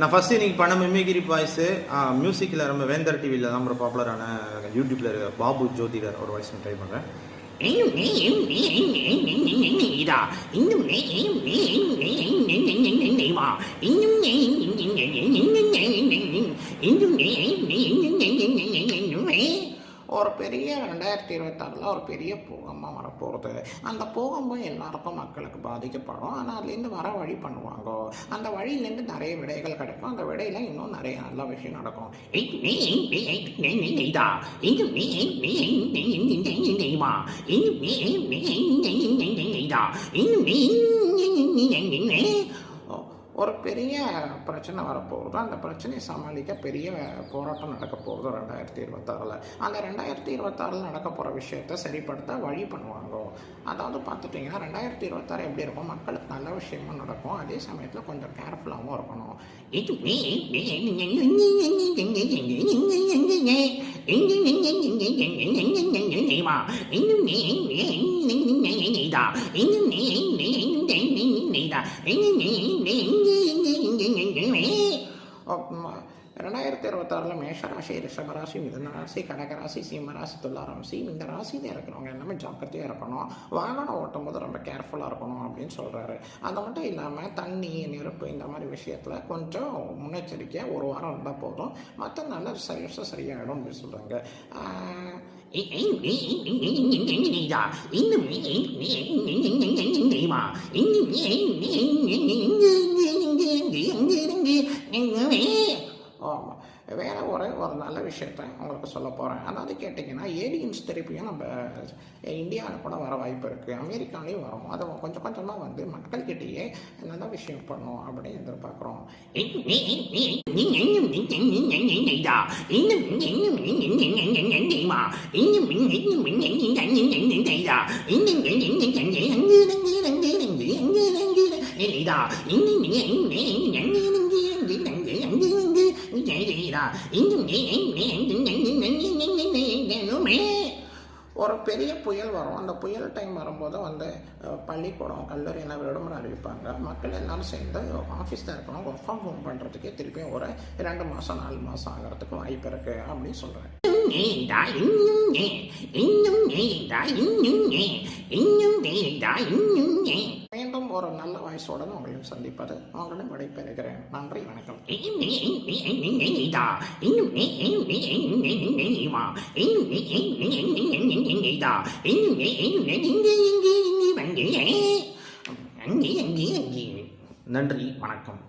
நான் ஃபர்ஸ்ட் இன்னைக்கு பண்ண மிமிகிரி வாய்ஸ் மியூசிக்கில் ரொம்ப வேந்தர் டிவியில் தான் ரொம்ப பாப்புலரான யூடியூப்ல இருக்க பாபு ஜோதிடர் ஒரு வாய்ஸ் ட்ரை பண்ணுறேன். ஒரு பெரிய 2026 ஒரு பெரிய பூகம்பம் வரப்போகிறது. அந்த பூகம்பம் எல்லாருக்கும் மக்களுக்கு பாதிக்கப்படும். ஆனால் அதுலேருந்து வர வழி பண்ணுவாங்க. அந்த வழியிலேருந்து நிறைய விடைகள் கிடைக்கும். அந்த விடையில் இன்னும் நிறைய நல்ல விஷயம் நடக்கும். ஒரு பெரிய பிரச்சனை வரப்போகுது. அந்த பிரச்சனையை சமாளிக்க பெரிய போராட்டம் நடக்க போகுது 2026. அந்த 2026 நடக்க போகிற விஷயத்தை சரிப்படுத்த வழி பண்ணுவாங்க. அதாவது பார்த்துட்டிங்கன்னா 2026 எப்படி இருக்கும், மக்களுக்கு நல்ல விஷயமும் நடக்கும், அதே சமயத்தில் கொஞ்சம் கேர்ஃபுல்லாகவும் இருக்கணும். ரெண்டாயிரத்தி 2026 மேஷராசி, ரிஷபராசி, மிதுனராசி, கடகராசி, சிம்மராசி, துளாராசி, இந்த ராசியில் இருக்கிறவங்க எல்லாமே ஜாக்கிரதையாக இருக்கணும். வாகனம் ஓட்டும் போது ரொம்ப கேர்ஃபுல்லாக இருக்கணும் அப்படின்னு சொல்கிறாரு. அது மட்டும் இல்லாமல் தண்ணி, நெருப்பு இந்த மாதிரி விஷயத்தில் கொஞ்சம் முன்னெச்சரிக்கையாக ஒரு வாரம் இருந்தால் போதும், மற்ற நல்ல சரியாகிடும் அப்படின்னு சொல்கிறாங்க. ஆமாம், வேறு ஒரு நல்ல விஷயத்த உங்களுக்கு சொல்ல போகிறேன். அதாவது கேட்டிங்கன்னா ஏலியன்ஸ் திருப்பியும் நம்ம இந்தியாவில் கூட வர வாய்ப்பு இருக்குது, அமெரிக்காலையும் வரும். அதை கொஞ்சம் கொஞ்சமாக வந்து மக்கள்கிட்டயே நல்ல விஷயம் பண்ணும் அப்படின்னு எதிர்பார்க்குறோம். ஒரு பெரிய புயல் வரும். அந்த புயல் டைம் வரும்போது வந்து பள்ளிக்கூடம், கல்லூரி எல்லாம் விடுமுறை அறிவிப்பாங்க. மக்கள் எல்லாரும் சேர்ந்து ஆஃபீஸில் இருக்கணும், ஒர்க் ஃப்ரம் ஹோம் பண்ணுறதுக்கே திருப்பியும் ஒரு 2 மாதம் 4 மாதம் ஆகிறதுக்கு வாய்ப்பு இருக்குது அப்படின்னு சொல்கிறேன். மீண்டும் ஒரு நல்ல வாய்ஸோட உங்களையும் சந்திப்பது உங்களிடம் விடைபெறுகிறேன். நன்றி, வணக்கம். நன்றி, வணக்கம்.